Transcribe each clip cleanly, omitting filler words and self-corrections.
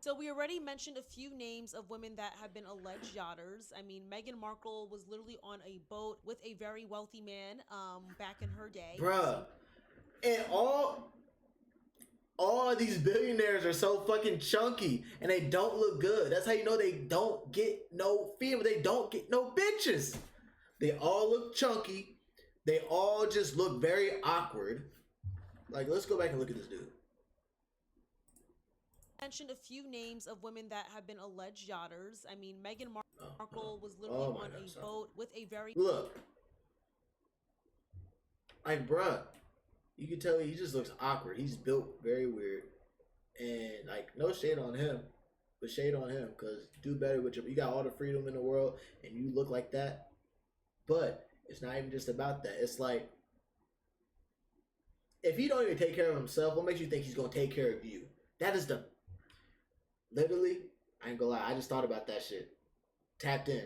So we already mentioned a few names of women that have been alleged yachters. I mean, Meghan Markle was literally on a boat with a very wealthy man back in her day. Bruh. And all these billionaires are so fucking chunky and they don't look good. That's how you know they don't get no female. They don't get no bitches. They all look chunky. They all just look very awkward. Like, let's go back and look at this dude. Mentioned a few names of women that have been alleged yachters. I mean, Meghan Markle was literally Oh on God, a sorry. boat with a very Look, like, bruh, you can tell he just looks awkward. He's built very weird, and like, no shade on him, but shade on him because do better with your. You got all the freedom in the world, and you look like that. But it's not even just about that. It's like, if he don't even take care of himself, what makes you think he's gonna take care of you? That is the literally. I ain't gonna lie. I just thought about that shit. Tapped in.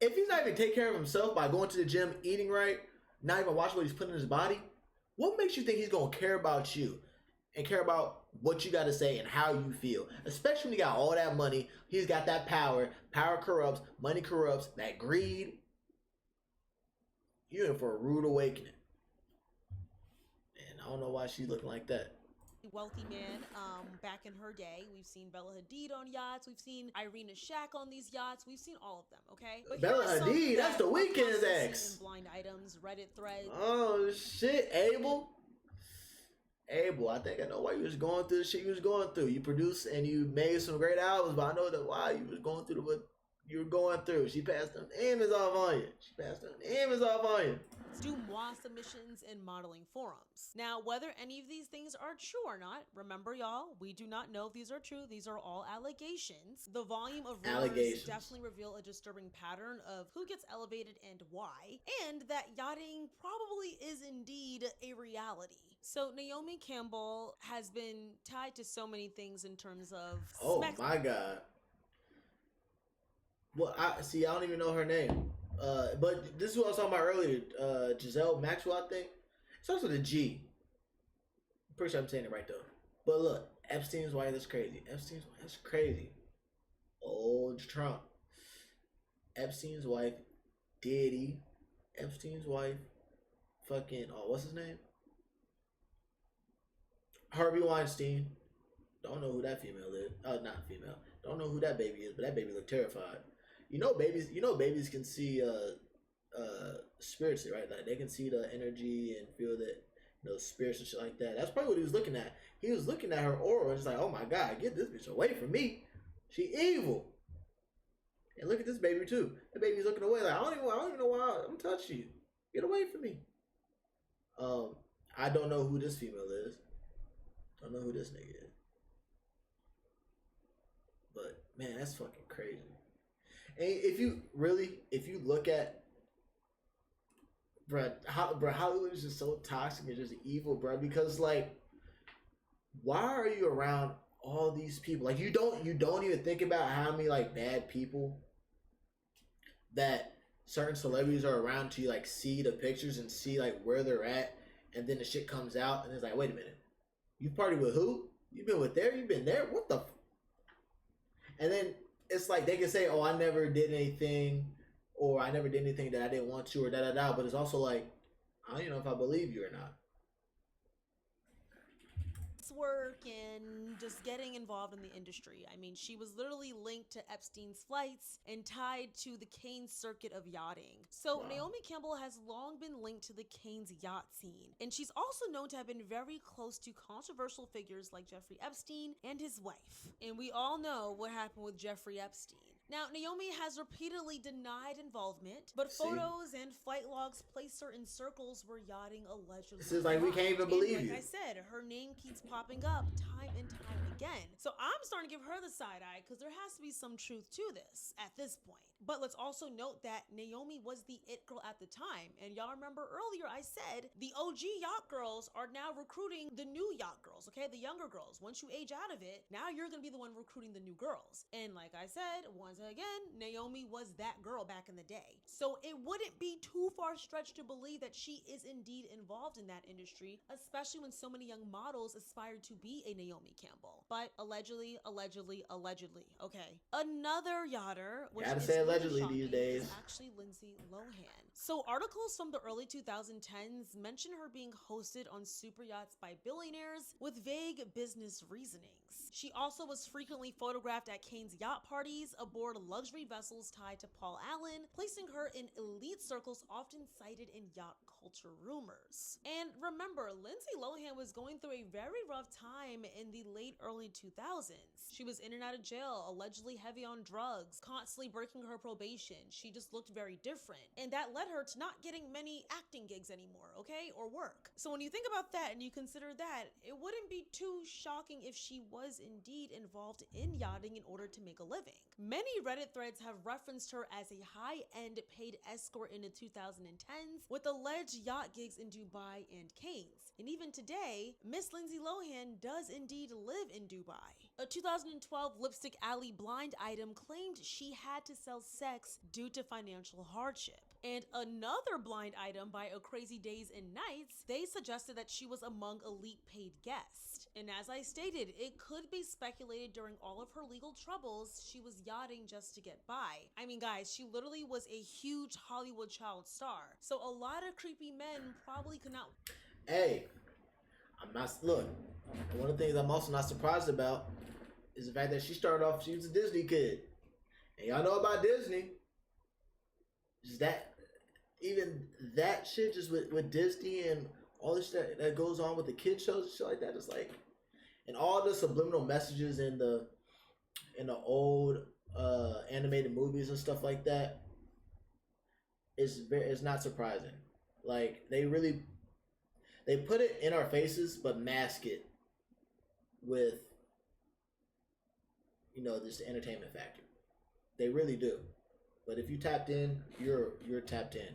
If he's not even taking care of himself by going to the gym, eating right, not even watching what he's putting in his body, what makes you think he's gonna care about you and care about what you got to say and how you feel? Especially when you got all that money, he's got that power. Power corrupts, money corrupts. That greed. You're in for a rude awakening. And I don't know why she's looking like that. wealthy man back in her day. We've seen Bella Hadid on yachts. We've seen Irina Shayk on these yachts. We've seen all of them, okay? But Bella Hadid, that's the Weeknd's ex. Blind items, Reddit threads. Oh shit, Abel. Abel, I think I know why you was going through the shit you was going through. You produced and you made some great albums, but I know that why you was going through what you were going through. She passed them image off on you. Do moi submissions in modeling forums. Now, whether any of these things are true or not, remember y'all, we do not know if these are true. These are all allegations. The volume of rumors definitely reveal a disturbing pattern of who gets elevated and why, and that yachting probably is indeed a reality. So Naomi Campbell has been tied to so many things in terms of my God. Well, I don't even know her name. But this is what I was talking about earlier. Giselle Maxwell, I think. It starts with a G. I'm pretty sure I'm saying it right though. But look, Epstein's wife is crazy. Epstein's wife is crazy. Old Trump. Epstein's wife, Diddy. Epstein's wife, fucking, what's his name? Harvey Weinstein. Don't know who that female is. Not female. Don't know who that baby is, but that baby look terrified. You know babies can see spiritually, right? Like they can see the energy and feel that spirits and shit like that. That's probably what he was looking at. He was looking at her aura and just like, oh my God, get this bitch away from me. She evil. And look at this baby too. The baby's looking away like I don't even know why I'm touching you. Get away from me. I don't know who this female is. Don't know who this nigga is. But man, that's fucking crazy. And if you look at, bruh, Hollywood is just so toxic and just evil, bruh. Because like, why are you around all these people? Like, you don't even think about how many like bad people that certain celebrities are around to like see the pictures and see like where they're at, and then the shit comes out and it's like, wait a minute, you partied with who? You been with there? You been there? What the? And then it's like they can say, "Oh, I never did anything," or "I never did anything that I didn't want to," or da da da. But it's also like, I don't even know if I believe you or not. Work and just getting involved in the industry. I mean, she was literally linked to Epstein's flights and tied to the Canes circuit of yachting. So wow. Naomi Campbell has long been linked to the Canes yacht scene, and she's also known to have been very close to controversial figures like Jeffrey Epstein and his wife. And we all know what happened with Jeffrey Epstein. Now, Naomi has repeatedly denied involvement, but photos and flight logs place her in circles where yachting allegedly. This is like, we can't even believe you. Like I said, her name keeps popping up time and time again. So I'm I'm starting to give her the side eye because there has to be some truth to this at this point. But let's also note that Naomi was the it girl at the time. And y'all remember earlier I said the OG yacht girls are now recruiting the new yacht girls, okay? The younger girls. Once you age out of it, now you're gonna be the one recruiting the new girls. And like I said, once again, Naomi was that girl back in the day. So it wouldn't be too far stretched to believe that she is indeed involved in that industry, especially when so many young models aspire to be a Naomi Campbell. But allegedly, okay. Another yachter, which Gotta is say really allegedly shocking, these days. is actually Lindsay Lohan. So articles from the early 2010s mention her being hosted on super yachts by billionaires with vague business reasonings. She also was frequently photographed at Kane's yacht parties aboard luxury vessels tied to Paul Allen, placing her in elite circles often cited in yacht culture rumors. And remember, Lindsay Lohan was going through a very rough time in the late early 2000s. She was in and out of jail, allegedly heavy on drugs, constantly breaking her probation. She just looked very different. And that led her to not getting many acting gigs anymore, okay? Or work. So when you think about that and you consider that, it wouldn't be too shocking if she was indeed involved in yachting in order to make a living. Many Reddit threads have referenced her as a high-end paid escort in the 2010s with alleged yacht gigs in Dubai and Canes. And even today, Miss Lindsay Lohan does indeed live in Dubai. A 2012 Lipstick Alley blind item claimed she had to sell sex due to financial hardship. And another blind item by A Crazy Days and Nights, they suggested that she was among elite paid guests. And as I stated, it could be speculated during all of her legal troubles, she was yachting just to get by. I mean, guys, she literally was a huge Hollywood child star. So a lot of creepy men probably could not. Hey, I'm not. Look, one of the things I'm also not surprised about is the fact that she started off. She was a Disney kid, and y'all know about Disney. Just that, even that shit, just with Disney and all this shit that goes on with the kid shows and shit like that. It's like, and all the subliminal messages in the old animated movies and stuff like that. It's not surprising. Like they put it in our faces, but mask it with, just the entertainment factor. They really do. But if you tapped in, you're tapped in.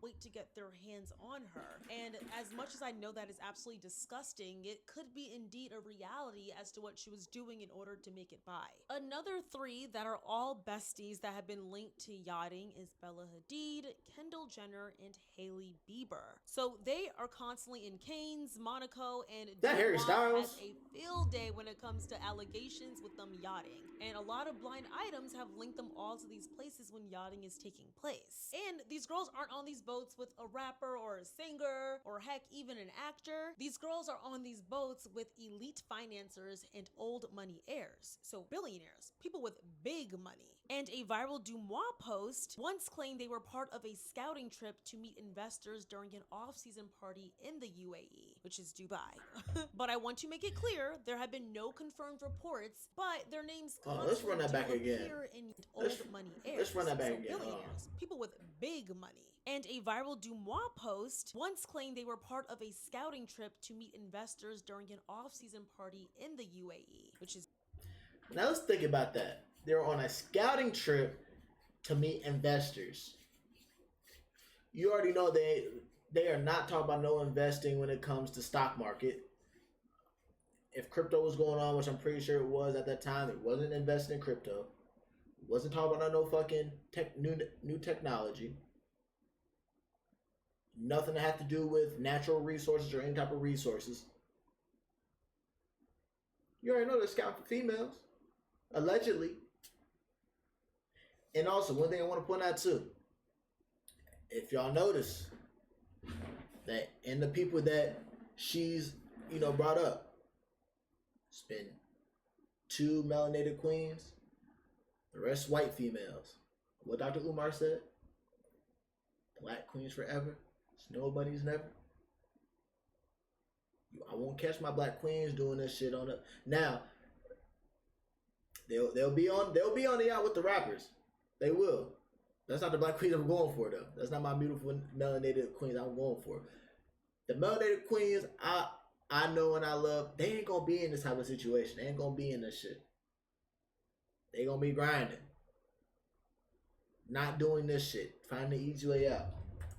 Wait to get their hands on her. And as much as I know that is absolutely disgusting, it could be indeed a reality as to what she was doing in order to make it by. Another three that are all besties that have been linked to yachting is Bella Hadid, Kendall Jenner, and Hailey Bieber. So they are constantly in Canes, Monaco, and that Harry Styles has a field day when it comes to allegations with them yachting. And a lot of blind items have linked them all to these places when yachting is taking place. And these girls aren't on these boats with a rapper or a singer or heck even an actor. These girls are on these boats with elite financiers and old money heirs, so billionaires, people with big money. And a viral Dumois post once claimed they were part of a scouting trip to meet investors during an off-season party in the UAE, which is Dubai. But I want to make it clear, there have been no confirmed reports, but their names let's run that back again. In old money heirs. Let's run that back so again. Billionaires, people with big money. And a viral Dumois post once claimed they were part of a scouting trip to meet investors during an off-season party in the UAE, which is... Now let's think about that. They're on a scouting trip to meet investors. You already know they are not talking about no investing when it comes to stock market. If crypto was going on, which I'm pretty sure it was at that time, it wasn't investing in crypto. It wasn't talking about no fucking new technology. Nothing to have to do with natural resources or any type of resources. You already know they're scouting for females. Allegedly. And also, one thing I want to point out too. If y'all notice that in the people that she's, brought up, it's been 2 melanated queens, the rest white females. What Dr. Umar said, black queens forever, nobody's never. I won't catch my black queens doing this shit on it. Now, they'll be on the yacht with the rappers. They will. That's not the black queens I'm going for though. That's not my beautiful melanated queens I'm going for. The melanated queens I know and I love, they ain't gonna be in this type of situation. They ain't gonna be in this shit. They gonna be grinding, not doing this shit, find the easy way out.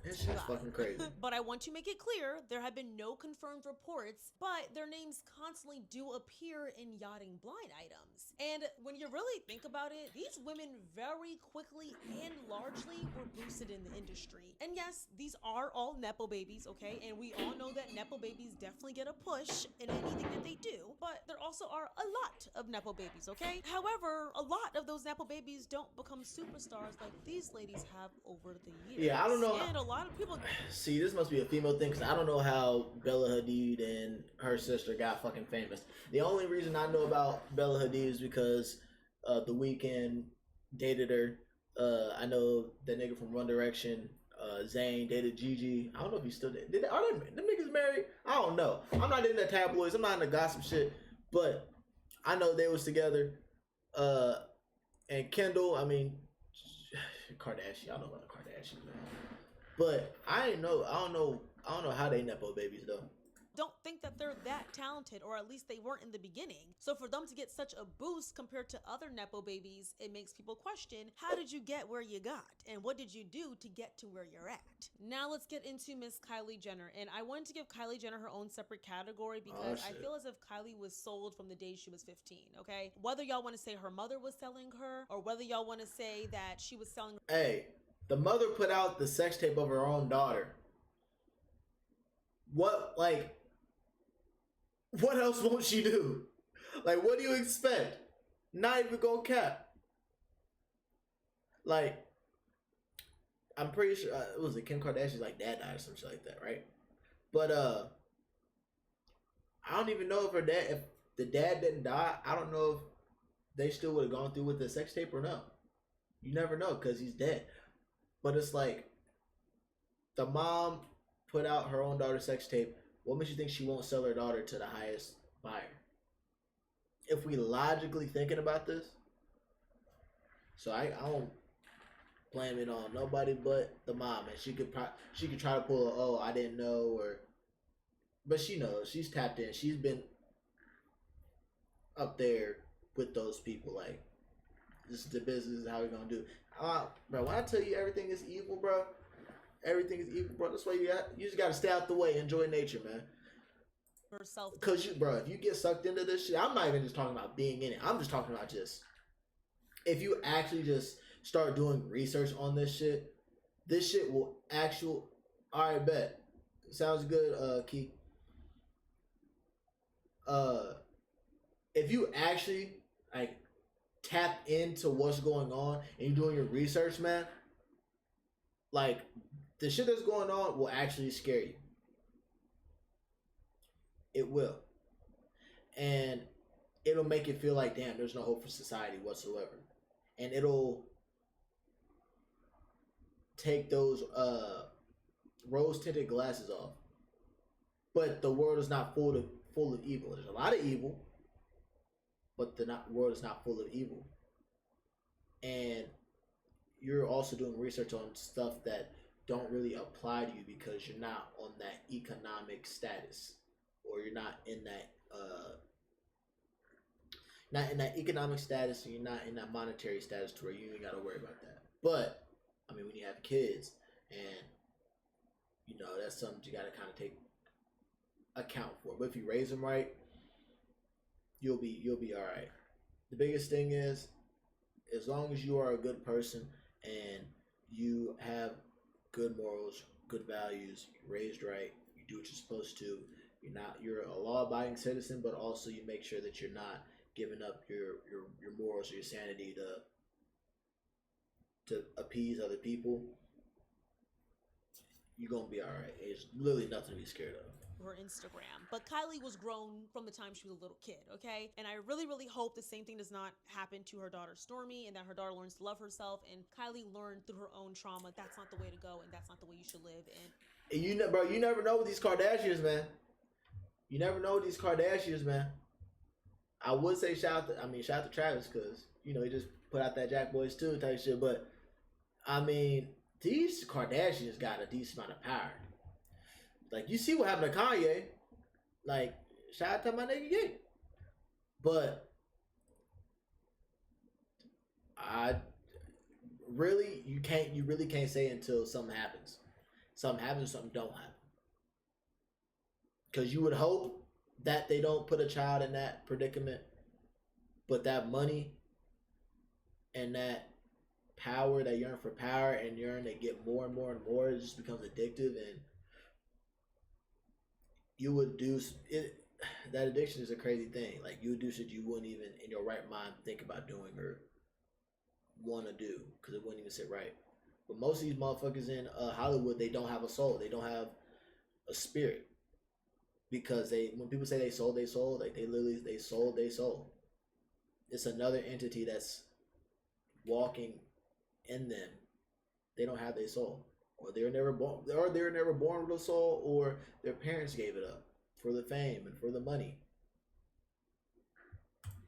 This shit's fucking crazy. But I want to make it clear, there have been no confirmed reports, but their names constantly do appear in yachting blind items. And when you really think about it, these women very quickly and largely were boosted in the industry. And yes, these are all Nepo babies, okay? And we all know that Nepo babies definitely get a push in anything that they do, but there also are a lot of Nepo babies, okay? However, a lot of those Nepo babies don't become superstars like these ladies have over the years. Yeah, I don't know. And a lot of people see, this must be a female thing, because I don't know how Bella Hadid and her sister got fucking famous. The only reason I know about Bella Hadid is because The Weeknd dated her. I know that nigga from One Direction, Zayn, dated Gigi. I don't know if he's still dating. Are them niggas married? I don't know. I'm not in the tabloids. I'm not in the gossip shit. But I know they was together. And Kendall, I mean, Kardashian. I don't know about the Kardashians, man. But I don't know how they Nepo babies though. Don't think that they're that talented, or at least they weren't in the beginning. So for them to get such a boost compared to other Nepo babies, it makes people question, how did you get where you got? And what did you do to get to where you're at? Now let's get into Miss Kylie Jenner. And I wanted to give Kylie Jenner her own separate category because I feel as if Kylie was sold from the day she was 15, okay? Whether y'all want to say her mother was selling her, or whether y'all want to say that she was selling... Hey, the mother put out the sex tape of her own daughter. What else won't she do? Like, what do you expect? Not even gonna cap. Like, I'm pretty sure it was Kim Kardashian's like dad died or some shit like that, right? But I don't even know if the dad didn't die. I don't know if they still would have gone through with the sex tape or no. You never know because he's dead. But it's like the mom put out her own daughter's sex tape. What makes you think she won't sell her daughter to the highest buyer? If we logically thinking about this, so I don't blame it on nobody but the mom, and she could try to pull I didn't know, but she knows, she's tapped in, she's been up there with those people. Like, this is the business, is how we're gonna do. Bro, when I tell you everything is evil, bro. Everything is evil, bro. That's why you just gotta stay out the way, enjoy nature, man. Herself. Cause bro, if you get sucked into this shit, I'm not even just talking about being in it. I'm just talking about if you actually just start doing research on this shit will all right, bet. Sounds good, Key. If you actually like tap into what's going on and you're doing your research, man, like, the shit that's going on will actually scare you. It will. And it'll make it feel like, damn, there's no hope for society whatsoever. And it'll take those rose-tinted glasses off. But the world is not full of evil. There's a lot of evil, but the world is not full of evil. And you're also doing research on stuff that don't really apply to you because you're not on that economic status, or you're not in that economic status, and you're not in that monetary status to where you ain't gotta worry about that. But I mean, when you have kids, and you know, that's something you gotta kind of take account for. But if you raise them right, you'll be all right. The biggest thing is, as long as you are a good person and you have good morals, good values, you're raised right, you do what you're supposed to, you're a law-abiding citizen, but also you make sure that you're not giving up your morals or your sanity to appease other people, you're gonna be all right. It's literally nothing to be scared of. Her Instagram. But Kylie was grown from the time she was a little kid, okay? And I really, really hope the same thing does not happen to her daughter Stormy, and that her daughter learns to love herself, and Kylie learned through her own trauma that's not the way to go, and that's not the way you should live. And you never know with these Kardashians, man. You never know with these Kardashians, man. I would say shout out to Travis, because he just put out that Jack Boys 2 type shit, but I mean, these Kardashians got a decent amount of power. Like, you see what happened to Kanye. Like, shout out to my nigga Ye. But I really, you really can't say until something happens. Something happens, something don't happen. Because you would hope that they don't put a child in that predicament, but that money and that power, that yearn for power and yearn to get more and more and more, it just becomes addictive, and you would do it. That addiction is a crazy thing. Like, you would do shit you wouldn't even in your right mind think about doing or want to do because it wouldn't even sit right. But most of these motherfuckers in Hollywood, they don't have a soul. They don't have a spirit, because when people say they sold their soul, like they sold their soul. It's another entity that's walking in them. They don't have their soul, or they're never born with a soul, or their parents gave it up for the fame and for the money.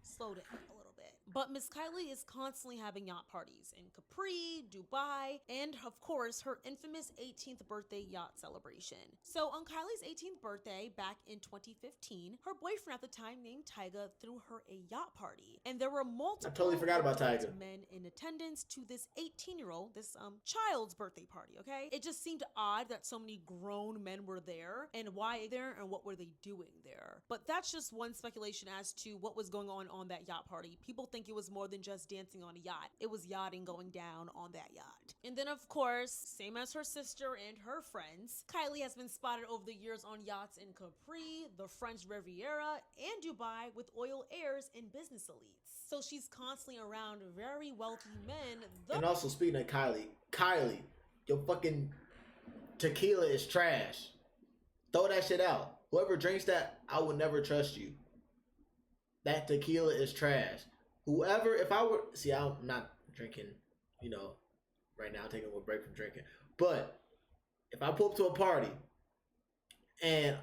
Slow down a little bit. But Miss Kylie is constantly having yacht parties in Capri, Dubai, and of course her infamous 18th birthday yacht celebration. So on Kylie's 18th birthday back in 2015, her boyfriend at the time named Tyga threw her a yacht party, and there were multiple I totally forgot about Tyga. men in attendance to this 18-year-old, this child's birthday party. Okay, it just seemed odd that so many grown men were there, and why there, and what were they doing there. But that's just one speculation as to what was going on that yacht party. People think it was more than just dancing on a yacht. It was yachting going down on that yacht. And then of course, same as her sister and her friends, Kylie has been spotted over the years on yachts in Capri, the French Riviera, and Dubai with oil heirs and business elites. So she's constantly around very wealthy men. And also, speaking of Kylie, your fucking tequila is trash. Throw that shit out. Whoever drinks that, I would never trust you. That tequila is trash. Whoever, if I were, see, I'm not drinking, right now, I'm taking a break from drinking. But if I pull up to a party and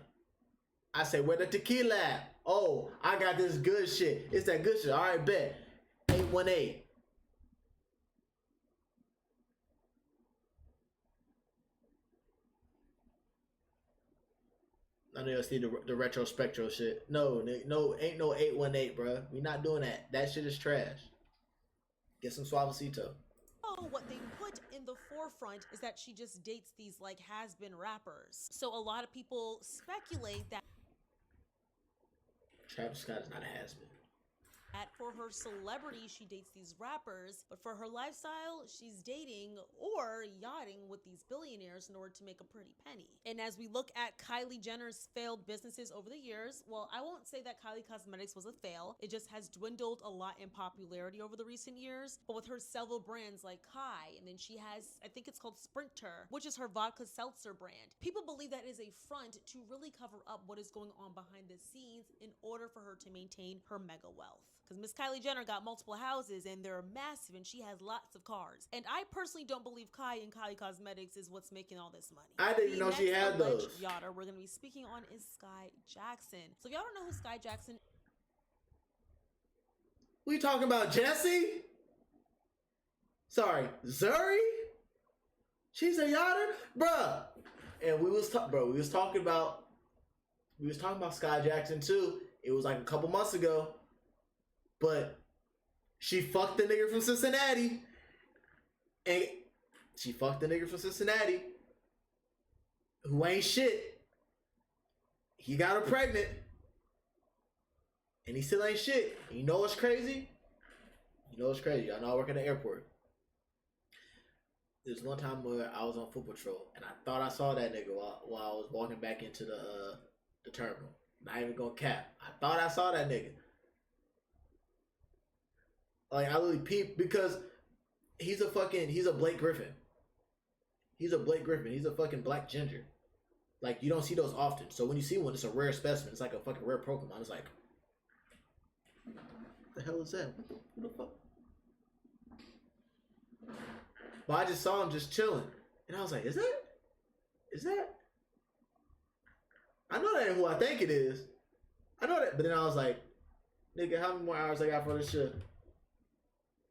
I say, where the tequila at? Oh, I got this good shit. It's that good shit. All right, bet. 818. I know you see the retro spectro shit. No, ain't no 818, bro. We not doing that. That shit is trash. Get some Suavecito. Oh, what they put in the forefront is that she just dates these like has-been rappers. So a lot of people speculate that Travis Scott is not a has-been. for her celebrity, she dates these rappers, but for her lifestyle, she's dating or yachting with these billionaires in order to make a pretty penny. And as we look at Kylie Jenner's failed businesses over the years, well, I won't say that Kylie Cosmetics was a fail. It just has dwindled a lot in popularity over the recent years. But with her several brands like Kai, and then she has, I think it's called Sprinter, which is her vodka seltzer brand. People believe that is a front to really cover up what is going on behind the scenes in order for her to maintain her mega wealth. Because Miss Kylie Jenner got multiple houses and they're massive and she has lots of cars. And I personally don't believe Kai and Kylie Cosmetics is what's making all this money. I didn't even know she had those. Yachter we're going to be speaking on is Sky Jackson. So if y'all don't know who Sky Jackson is. We talking about Jessie? Sorry, Zuri? She's a yachter? Bruh. And we was talking about Sky Jackson too. It was like a couple months ago. But she fucked the nigga from Cincinnati. Who ain't shit. He got her pregnant. And he still ain't shit. And you know what's crazy? Y'all know I work at the airport. There's one time where I was on foot patrol. And I thought I saw that nigga while I was walking back into the terminal. Not even gonna cap. I thought I saw that nigga. Like, I really peeped because he's a Blake Griffin. He's a fucking black ginger. Like, you don't see those often. So when you see one, it's a rare specimen. It's like a fucking rare Pokemon. It's like, what the hell is that? What the fuck? But I just saw him just chilling. And I was like, is that? I know that ain't who I think it is. I know that. But then I was like, nigga, how many more hours I got for this shit?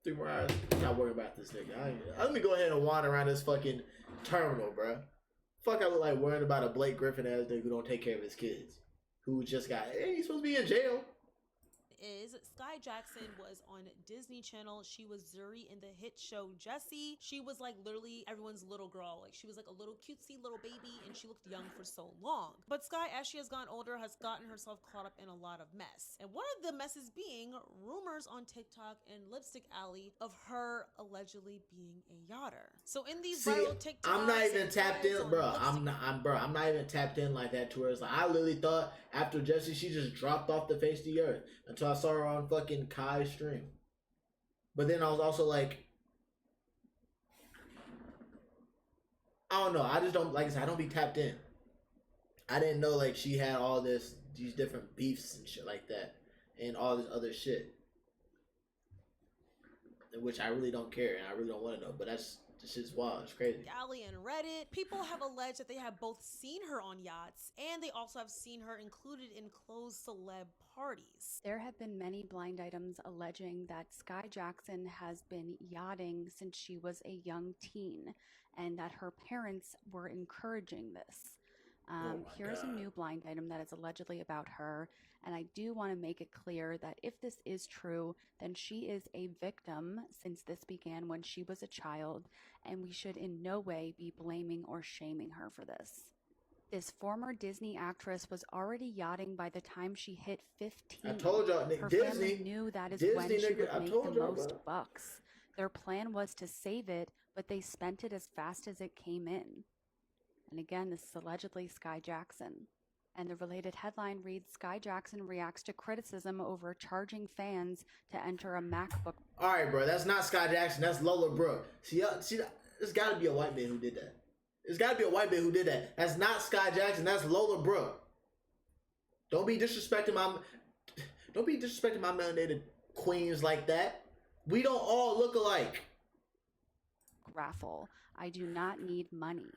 3 more hours. I'm not worried about this nigga. Let me go ahead and wander around this fucking terminal, bro. Fuck, I look like worrying about a Blake Griffin ass nigga who don't take care of his kids. Who just got, hey, he's supposed to be in jail. is, Sky Jackson was on Disney Channel. She was Zuri in the hit show Jessie. She was like literally everyone's little girl. Like she was like a little cutesy little baby and she looked young for so long. But Sky, as she has gotten older, has gotten herself caught up in a lot of mess. And one of the messes being rumors on TikTok and Lipstick Alley of her allegedly being a yachter. So in these viral TikToks, I'm not even tapped in, bro. I'm not even tapped in like that to where it's like I literally thought after Jessie she just dropped off the face of the earth until I saw her on fucking Kai's stream. But then I was also like, I don't know. I just don't, like I said, I don't be tapped in. I didn't know like she had all these different beefs and shit like that, and all this other shit, which I really don't care and I really don't want to know. But that's just wild. It's crazy. Alley and Reddit, people have alleged that they have both seen her on yachts and they also have seen her included in closed celeb parties. There have been many blind items alleging that Sky Jackson has been yachting since she was a young teen and that her parents were encouraging this. Here's a new blind item that is allegedly about her, and I do want to make it clear that if this is true, then she is a victim since this began when she was a child, and we should in no way be blaming or shaming her for this. This former Disney actress was already yachting by the time she hit 15. I told y'all, her Disney family knew that is Disney, when she nigga, would make the most bucks. Their plan was to save it, but they spent it as fast as it came in. And again, this is allegedly Sky Jackson. And the related headline reads, Sky Jackson reacts to criticism over charging fans to enter a MacBook. All right, bro, that's not Sky Jackson. That's Lola Brooke. See, there's got to be a white man who did that. There's got to be a white man who did that. That's not Sky Jackson. That's Lola Brooke. Don't be disrespecting my melanated queens like that. We don't all look alike. Raffle. I do not need money.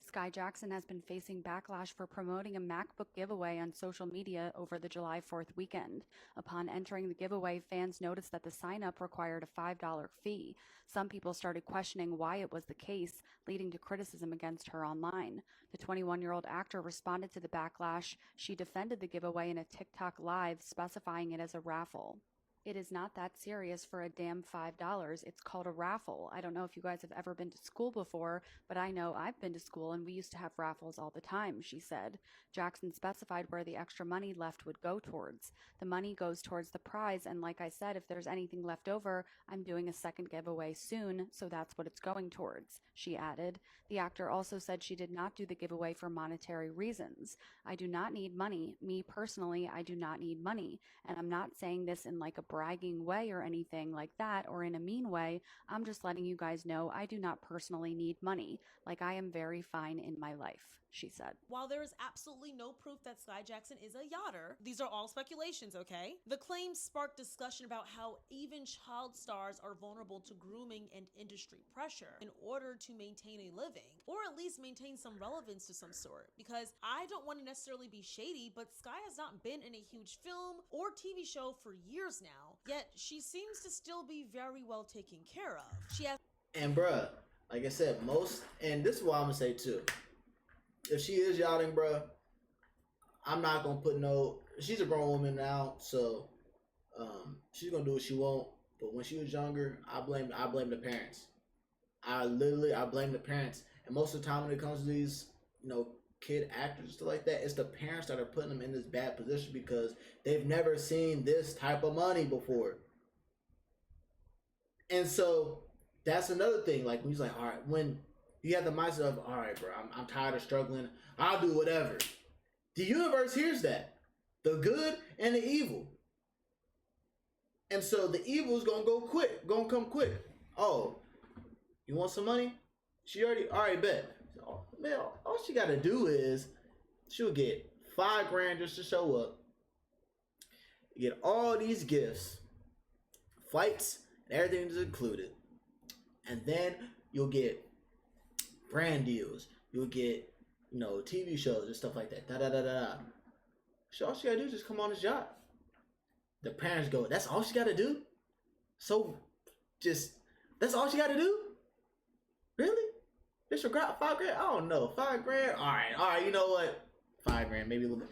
Sky Jackson has been facing backlash for promoting a MacBook giveaway on social media over the July 4th weekend. Upon entering the giveaway, fans noticed that the sign-up required a $5 fee. Some people started questioning why it was the case, leading to criticism against her online. The 21-year-old actor responded to the backlash. She defended the giveaway in a TikTok live, specifying it as a raffle. It is not that serious for a damn $5. It's called a raffle. I don't know if you guys have ever been to school before, but I know I've been to school and we used to have raffles all the time, she said. Jackson specified where the extra money left would go towards. The money goes towards the prize, and like I said, if there's anything left over, I'm doing a second giveaway soon, so that's what it's going towards, she added. The actor also said she did not do the giveaway for monetary reasons. I do not need money. Me personally, I do not need money. And I'm not saying this in like a bragging way or anything like that or in a mean way. I'm just letting you guys know I do not personally need money. Like I am very fine in my life, she said. While there is absolutely no proof that Sky Jackson is a yachter, these are all speculations, okay? The claims sparked discussion about how even child stars are vulnerable to grooming and industry pressure in order to maintain a living, or at least maintain some relevance to some sort. Because I don't want to necessarily be shady, but Sky has not been in a huge film or TV show for years now, yet she seems to still be very well taken care of. She has— And bruh, like I said, and this is what I'm gonna say too. If she is yachting, bruh, I'm not gonna put she's a grown woman now, so she's gonna do what she want. But when she was younger, I blame the parents. I blame the parents. And most of the time when it comes to these, kid actors and stuff like that, it's the parents that are putting them in this bad position because they've never seen this type of money before. And so that's another thing. Like when he's like, all right, when you have the mindset of, all right, bro, I'm tired of struggling. I'll do whatever. The universe hears that. The good and the evil. And so the evil is going to come quick. Oh, you want some money? All right, bet. Oh, man, all she got to do is she'll get $5,000 just to show up. You get all these gifts, flights, and everything is included. And then you'll get brand deals. You'll get, TV shows and stuff like that. So all she gotta do is just come on this yacht. The parents go, that's all she gotta do? So, that's all she gotta do? Really? Disregard $5,000? I don't know. $5,000? All right. You know what? $5,000, maybe a little bit.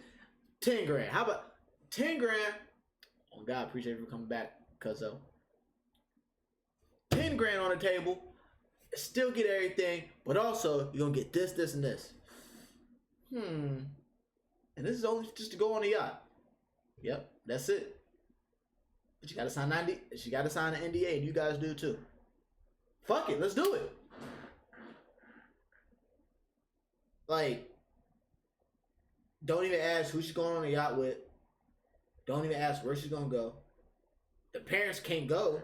$10,000. How about $10,000? Oh God, appreciate you for coming back, cuzzo. 10 grand on the table, still get everything, but also you're gonna get this, this, and this. And this is only just to go on a yacht. Yep, that's it. But you gotta sign an NDA, and you guys do too. Fuck it, let's do it. Like, don't even ask who she's going on a yacht with. Don't even ask where she's gonna go. The parents can't go.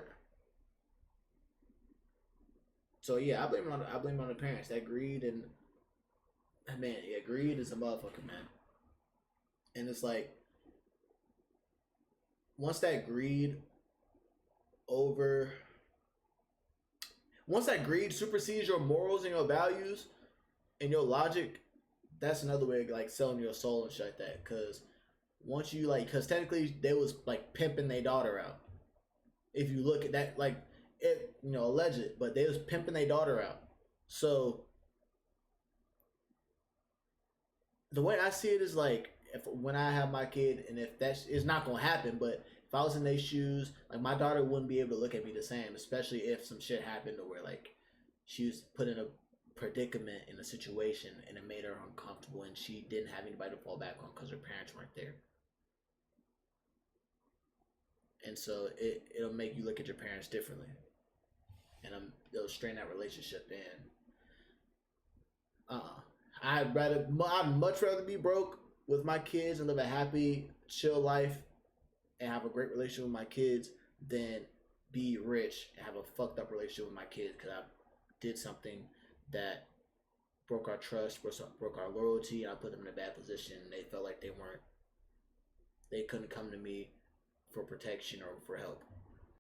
So yeah, I blame it on the parents. That greed and man, yeah, greed is a motherfucker, man. And it's like, once that greed supersedes your morals and your values and your logic, that's another way of like selling your soul and shit like that. Cause once you like, cause technically they was like pimping their daughter out. If you look at that, like it, alleged, but they was pimping their daughter out. So the way I see it is like, when I have my kid, and if that's, it's not gonna happen, but if I was in their shoes, like my daughter wouldn't be able to look at me the same, especially if some shit happened to where like she was put in a predicament in a situation and it made her uncomfortable and she didn't have anybody to fall back on because her parents weren't there. And so it'll make you look at your parents differently, and it'll strain that relationship. And I'd much rather be broke with my kids and live a happy, chill life and have a great relationship with my kids than be rich and have a fucked up relationship with my kids because I did something that broke our trust, broke our loyalty, and I put them in a bad position. They felt like they couldn't come to me for protection or for help.